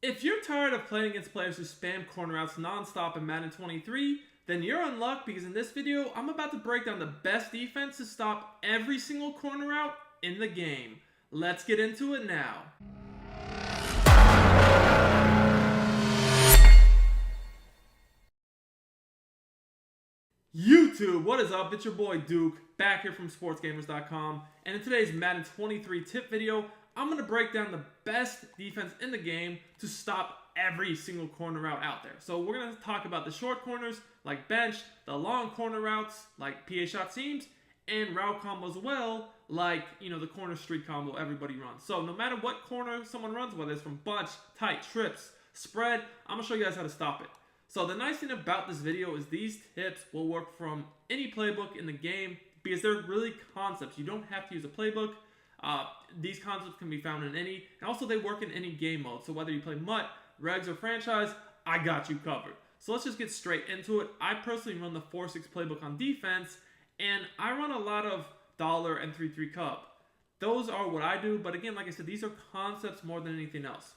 If you're tired of playing against players who spam corner routes non-stop in Madden 23, then you're in luck because in this video, I'm about to break down the best defense to stop every single corner route in the game. Let's get into it now. YouTube, what is up? It's your boy Duke, back here from sportsgamers.com, and in today's Madden 23 tip video, I'm going to break down the best defense in the game to stop every single corner route out there. So we're going to talk about the short corners, like bench, the long corner routes, like PA shot seams, and route combos as well, like, the corner street combo everybody runs. So no matter what corner someone runs, whether it's from bunch, tight, trips, spread, I'm going to show you guys how to stop it. So the nice thing about this video is these tips will work from any playbook in the game because they're really concepts. You don't have to use a playbook. These concepts can be found in any, and also they work in any game mode. So whether you play MUT, Regs, or Franchise, I got you covered. So let's just get straight into it. I personally run the 4-6 playbook on defense, and I run a lot of dollar and 3-3 cub. Those are what I do, but again, like I said, these are concepts more than anything else.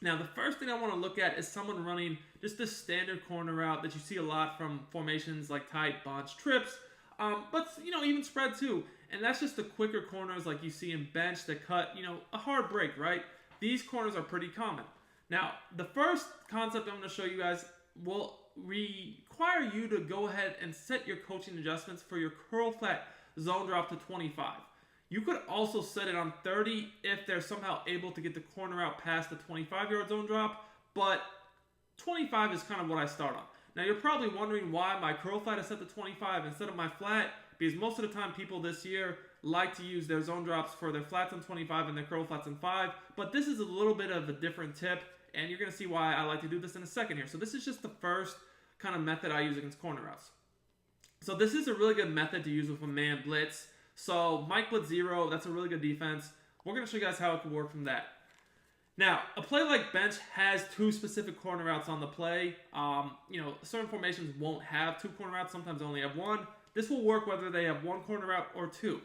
Now, the first thing I want to look at is someone running just the standard corner route that you see a lot from formations like tight, bunch, trips, but even spread too. And that's just the quicker corners like you see in bench that cut, a hard break, right? These corners are pretty common. Now, the first concept I'm going to show you guys will require you to go ahead and set your coaching adjustments for your curl flat zone drop to 25. You could also set it on 30 if they're somehow able to get the corner out past the 25-yard zone drop, but 25 is kind of what I start on. Now, you're probably wondering why my curl flat is set to 25 instead of my flat, because most of the time people this year like to use their zone drops for their flats on 25 and their curl flats on 5, but this is a little bit of a different tip, and you're going to see why I like to do this in a second here. So this is just the first kind of method I use against corner routes. So this is a really good method to use with a man blitz. So Mike Blitz 0, that's a really good defense. We're going to show you guys how it can work from that. Now, a play like bench has two specific corner routes on the play. Certain formations won't have two corner routes. Sometimes they only have one. This will work whether they have one corner route or two.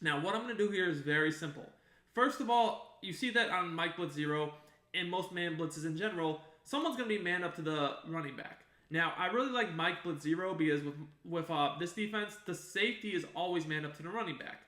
Now, what I'm going to do here is very simple. First of all, you see that on Mike Blitz 0 and most man blitzes in general, someone's going to be manned up to the running back. Now, I really like Mike Blitz 0 because with this defense, the safety is always manned up to the running back.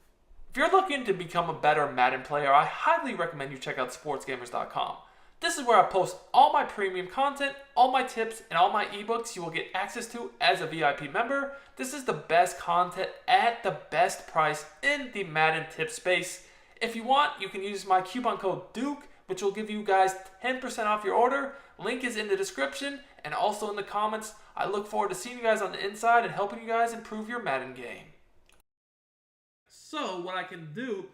If you're looking to become a better Madden player, I highly recommend you check out sportsgamers.com. This is where I post all my premium content, all my tips, and all my ebooks you will get access to as a VIP member. This is the best content at the best price in the Madden tip space. If you want, you can use my coupon code DUKE, which will give you guys 10% off your order. Link is in the description and also in the comments. I look forward to seeing you guys on the inside and helping you guys improve your Madden game. So what I can do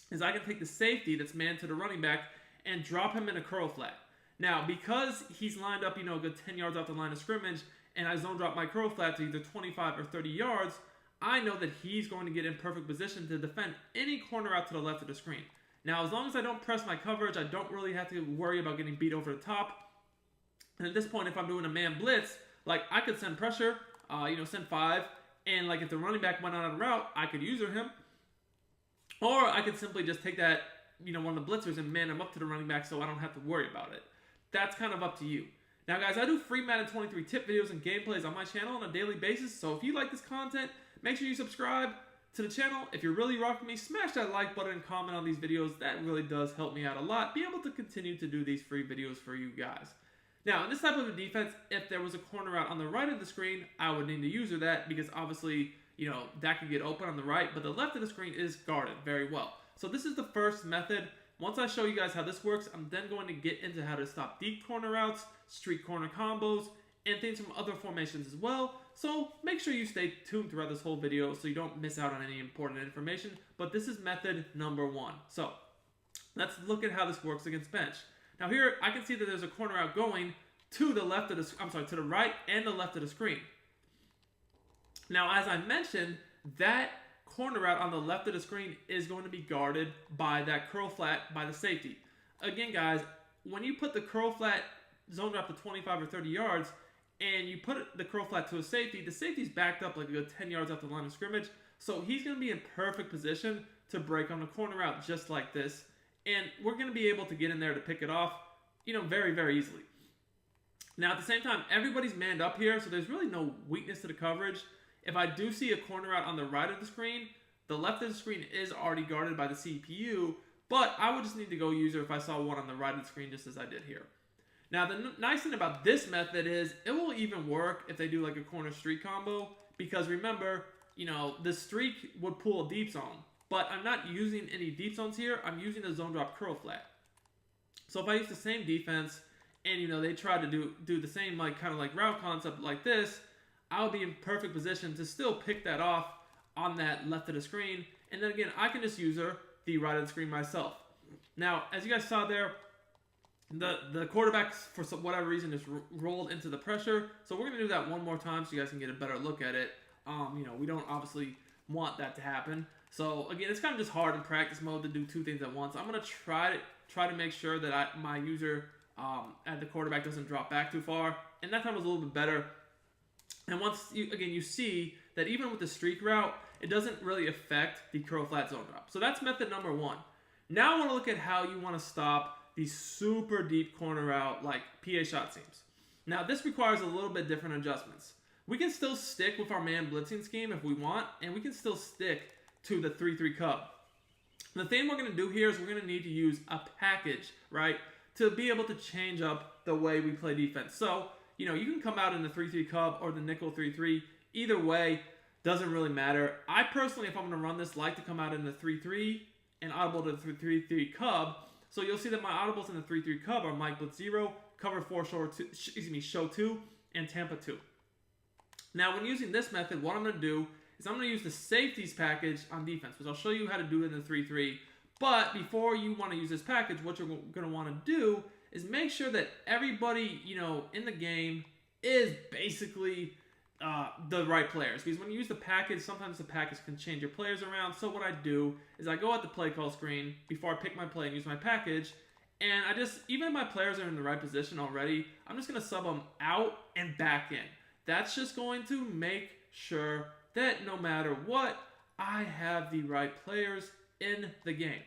is I can take the safety that's manned to the running back and drop him in a curl flat. Now, because he's lined up, a good 10 yards off the line of scrimmage, and I zone drop my curl flat to either 25 or 30 yards, I know that he's going to get in perfect position to defend any corner out to the left of the screen. Now, as long as I don't press my coverage, I don't really have to worry about getting beat over the top. And at this point, if I'm doing a man blitz, like I could send pressure, send 5, and like if the running back went on a route, I could user him. Or I could simply just take that, one of the blitzers and man him up to the running back so I don't have to worry about it. That's kind of up to you. Now, guys, I do free Madden 23 tip videos and gameplays on my channel on a daily basis. So if you like this content, make sure you subscribe to the channel. If you're really rocking me, smash that like button and comment on these videos. That really does help me out a lot. Be able to continue to do these free videos for you guys. Now, in this type of a defense, if there was a corner out on the right of the screen, I would need to user that because obviously, that could get open on the right, but the left of the screen is guarded very well. So this is the first method. Once I show you guys how this works, I'm then going to get into how to stop deep corner routes, street corner combos, and things from other formations as well. So make sure you stay tuned throughout this whole video so you don't miss out on any important information. But this is method number 1. So let's look at how this works against bench. Now here I can see that there's a corner out going to the left of the to the right and the left of the screen. Now, as I mentioned, that corner out on the left of the screen is going to be guarded by that curl flat by the safety. Again, guys, when you put the curl flat zone drop to 25 or 30 yards and you put the curl flat to a safety, the safety's backed up like a good 10 yards off the line of scrimmage. So he's going to be in perfect position to break on the corner out just like this And we're going to be able to get in there to pick it off, very, very easily. Now, at the same time, everybody's manned up here, so there's really no weakness to the coverage. If I do see a corner route on the right of the screen, the left of the screen is already guarded by the CPU, but I would just need to go user if I saw one on the right of the screen, just as I did here. Now, the nice thing about this method is it will even work if they do like a corner streak combo, because remember, the streak would pull a deep zone, but I'm not using any deep zones here. I'm using the zone drop curl flat. So if I use the same defense and, they try to do the same kind of route concept like this, I'll be in perfect position to still pick that off on that left of the screen. And then again, I can just user the right of the screen myself. Now, as you guys saw there, the quarterback, for whatever reason, just rolled into the pressure. So we're going to do that one more time so you guys can get a better look at it. We don't obviously want that to happen. So again, it's kind of just hard in practice mode to do two things at once. I'm going to try to make sure that my user at the quarterback doesn't drop back too far. And that time was a little bit better. And once, you see that even with the streak route, it doesn't really affect the curl flat zone drop. So that's method number one. Now I want to look at how you want to stop the super deep corner route like PA shot seams. Now this requires a little bit different adjustments. We can still stick with our man blitzing scheme if we want, and we can still stick to the 3-3 cub. The thing we're going to do here is we're going to need to use a package, right, to be able to change up the way we play defense. So, you can come out in the 3-3 cub or the nickel 3-3. Either way, doesn't really matter. I personally, if I'm going to run this, like to come out in the 3-3 and audible to the 3-3 cub. So you'll see that my audibles in the 3-3 cub are Mike Blitz 0, Cover 4, Show 2, and Tampa 2. Now, when using this method, what I'm going to do is I'm going to use the safeties package on defense, which I'll show you how to do it in the 3-3. But before you want to use this package, what you're going to want to do is make sure that everybody, in the game is basically the right players. Because when you use the package, sometimes the package can change your players around. So what I do is I go at the play call screen before I pick my play and use my package. And even if my players are in the right position already, I'm just going to sub them out and back in. That's just going to make sure that no matter what, I have the right players in the game.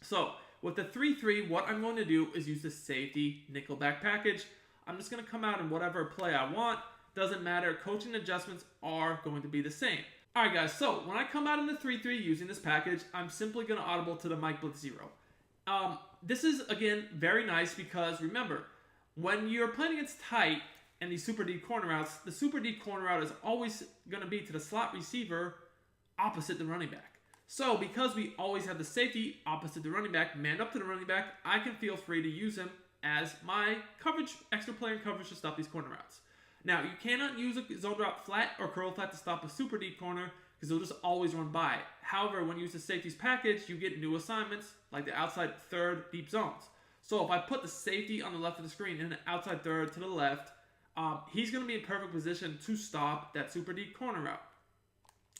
So with the 3-3, what I'm going to do is use the safety nickelback package. I'm just going to come out in whatever play I want. Doesn't matter. Coaching adjustments are going to be the same. All right, guys. So when I come out in the 3-3 using this package, I'm simply going to audible to the Mike Blitz 0. This is, again, very nice because, remember, when you're playing against tight and these super deep corner routes, the super deep corner route is always going to be to the slot receiver opposite the running back. So because we always have the safety opposite the running back, manned up to the running back, I can feel free to use him as my coverage, extra player in coverage to stop these corner routes. Now, you cannot use a zone drop flat or curl flat to stop a super deep corner because they'll just always run by it. However, when you use the safeties package, you get new assignments like the outside third deep zones. So if I put the safety on the left of the screen and the outside third to the left, he's going to be in perfect position to stop that super deep corner route.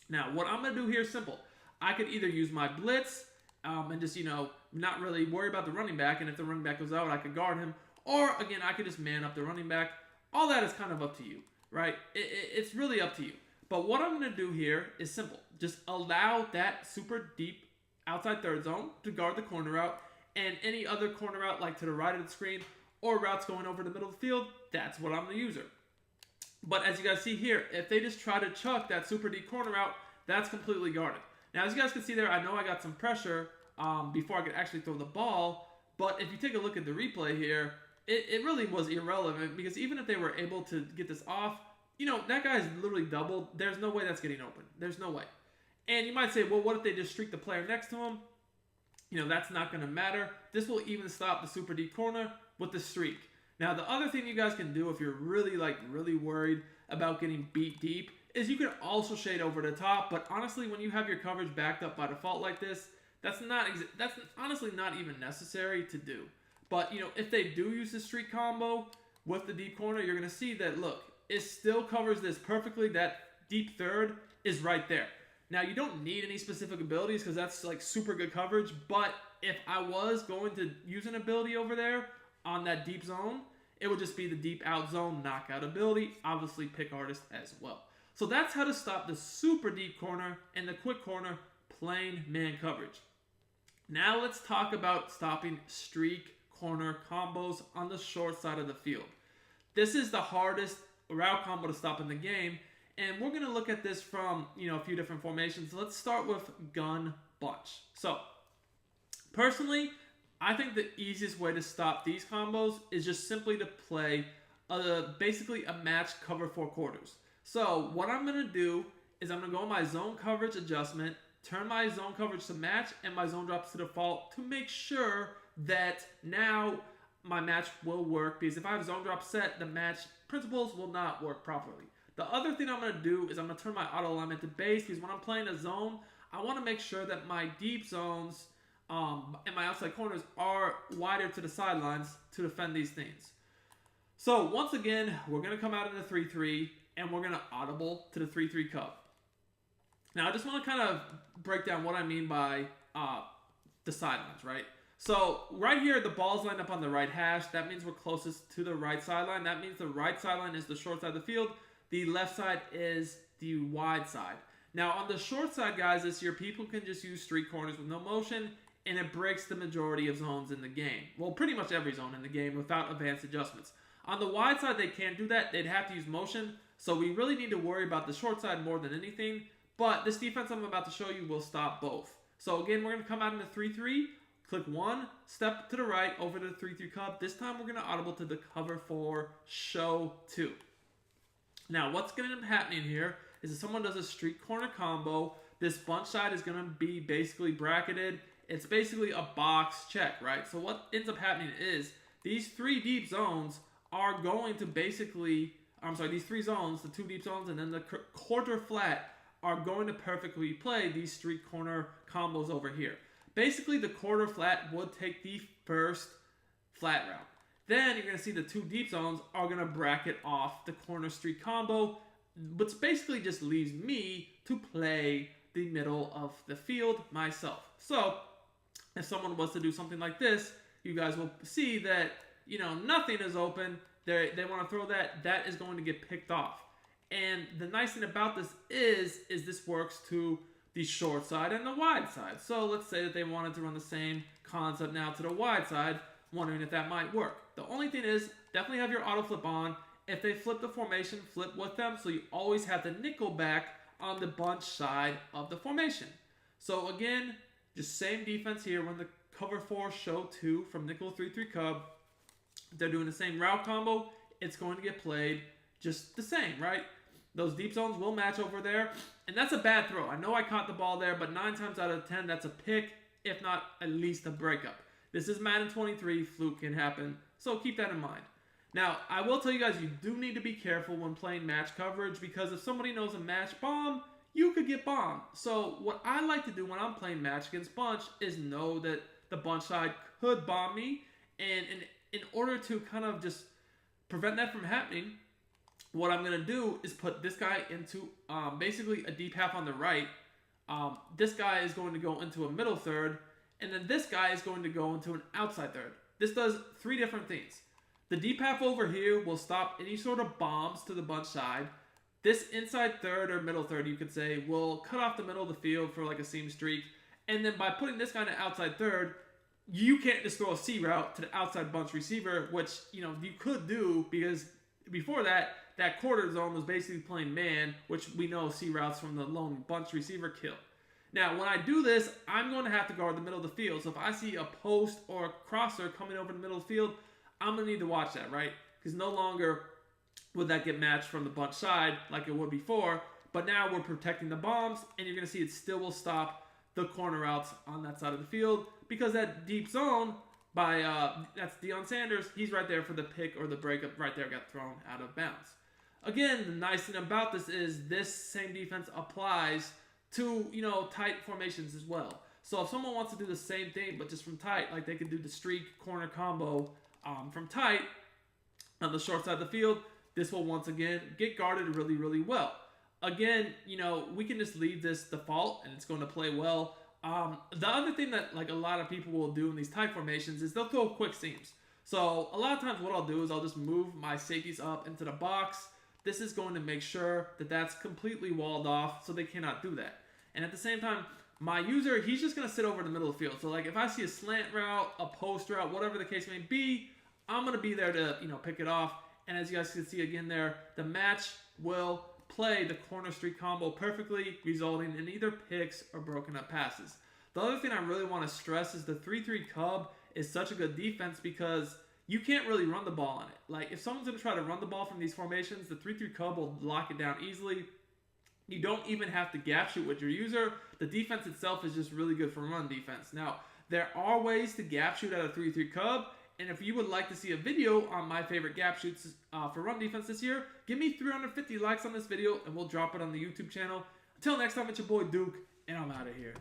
Now, what I'm going to do here is simple. I could either use my blitz and just, not really worry about the running back, and if the running back goes out, I could guard him. Or, again, I could just man up the running back. All that is kind of up to you, right? It's really up to you. But what I'm going to do here is simple. Just allow that super deep outside third zone to guard the corner route, and any other corner route like to the right of the screen or routes going over the middle of the field, that's what I'm the user. But as you guys see here, if they just try to chuck that super deep corner route, that's completely guarded. Now, as you guys can see there, I know I got some pressure before I could actually throw the ball, but if you take a look at the replay here, it really was irrelevant because even if they were able to get this off, that guy's literally doubled. There's no way that's getting open. There's no way. And you might say, well, what if they just streak the player next to him? That's not going to matter. This will even stop the super deep corner with the streak. Now, the other thing you guys can do if you're really worried about getting beat deep is you can also shade over the top. But honestly, when you have your coverage backed up by default like this, that's honestly not even necessary to do. But, if they do use the streak combo with the deep corner, you're going to see that, look, it still covers this perfectly. That deep third is right there. Now, you don't need any specific abilities because that's super good coverage. But if I was going to use an ability over there on that deep zone, it would just be the deep out zone knockout ability. Obviously, pick artist as well. So that's how to stop the super deep corner and the quick corner plain man coverage. Now let's talk about stopping streak corner combos on the short side of the field. This is the hardest route combo to stop in the game, and we're going to look at this from, a few different formations. Let's start with gun bunch. So, personally, I think the easiest way to stop these combos is just simply to play basically a match cover 4 quarters. So, what I'm going to do is I'm going to go in my zone coverage adjustment, turn my zone coverage to match and my zone drops to default to make sure that now my match will work, because if I have zone drop set, the match principles will not work properly. The other thing I'm going to do is I'm going to turn my auto alignment to base, because when I'm playing a zone, I want to make sure that my deep zones and my outside corners are wider to the sidelines to defend these things. So once again, we're going to come out in a 3-3 and we're going to audible to the 3-3 cub. Now, I just want to kind of break down what I mean by the sidelines, right? So, right here, the ball's lined up on the right hash. That means we're closest to the right sideline. That means the right sideline is the short side of the field. The left side is the wide side. Now, on the short side, guys, this year, people can just use streak corners with no motion, and it breaks the majority of zones in the game. Well, pretty much every zone in the game without advanced adjustments. On the wide side, they can't do that. They'd have to use motion. So, we really need to worry about the short side more than anything. But this defense I'm about to show you will stop both. So again, we're going to come out in a 3-3, click 1, step to the right over to the 3-3 cub. This time we're going to audible to the cover 4, show 2. Now what's going to end up happening here is if someone does a streak corner combo, this bunch side is going to be basically bracketed. It's basically a box check, right? So what ends up happening is these 3 deep zones are going to basically, these 3 zones, the 2 deep zones and then the quarter flat, are going to perfectly play these streak corner combos over here. Basically, the quarter flat would take the first flat route. Then you're going to see the 2 deep zones are going to bracket off the corner streak combo, which basically just leaves me to play the middle of the field myself. So, if someone was to do something like this, you guys will see that, nothing is open. They want to throw that is going to get picked off. And the nice thing about this is this works to the short side and the wide side. So let's say that they wanted to run the same concept now to the wide side, wondering if that might work. The only thing is, definitely have your auto flip on. If they flip the formation, flip with them, so you always have the nickel back on the bunch side of the formation. So again, just same defense here. When the cover 4, show 2 from nickel 3-3 cub, they're doing the same route combo. It's going to get played just the same, right? Those deep zones will match over there. And that's a bad throw. I know I caught the ball there, but 9 times out of 10, that's a pick, if not at least a breakup. This is Madden 23. Fluke can happen. So keep that in mind. Now, I will tell you guys, you do need to be careful when playing match coverage, because if somebody knows a match bomb, you could get bombed. So what I like to do when I'm playing match against bunch is know that the bunch side could bomb me. And in order to kind of just prevent that from happening, what I'm going to do is put this guy into basically a deep half on the right. This guy is going to go into a middle third. And then this guy is going to go into an outside third. This does 3 different things. The deep half over here will stop any sort of bombs to the bunch side. This inside third or middle third, you could say, will cut off the middle of the field for like a seam streak. And then by putting this guy in an outside third, you can't just throw a C route to the outside bunch receiver, which, you could do, because before that quarter zone was basically playing man, which we know C routes from the lone bunch receiver kill. Now, when I do this, I'm going to have to guard the middle of the field. So if I see a post or a crosser coming over the middle of the field, I'm going to need to watch that, right? Because no longer would that get matched from the bunch side like it would before. But now we're protecting the bombs, and you're going to see it still will stop the corner routes on that side of the field, because that deep zone by, that's Deion Sanders, he's right there for the pick or the breakup right there, got thrown out of bounds. Again, the nice thing about this is this same defense applies to, tight formations as well. So if someone wants to do the same thing, but just from tight, like they could do the streak corner combo from tight on the short side of the field, this will once again get guarded really, really well. Again, we can just leave this default and it's going to play well. The other thing that a lot of people will do in these tight formations is they'll throw quick seams. So a lot of times what I'll do is I'll just move my safeties up into the box. This is going to make sure that that's completely walled off, so they cannot do that. And at the same time, my user, he's just going to sit over in the middle of the field. So like if I see a slant route, a post route, whatever the case may be, I'm going to be there to, pick it off. And as you guys can see again there, the match will play the corner streak combo perfectly, resulting in either picks or broken up passes. The other thing I really want to stress is the 3-3 Cub is such a good defense because you can't really run the ball on it. Like if someone's going to try to run the ball from these formations, the 3-3 Cub will lock it down easily. You don't even have to gap shoot with your user. The defense itself is just really good for run defense. Now, there are ways to gap shoot at a 3-3 Cub, and if you would like to see a video on my favorite gap shoots for run defense this year, give me 350 likes on this video, and we'll drop it on the YouTube channel. Until next time, it's your boy Duke, and I'm out of here.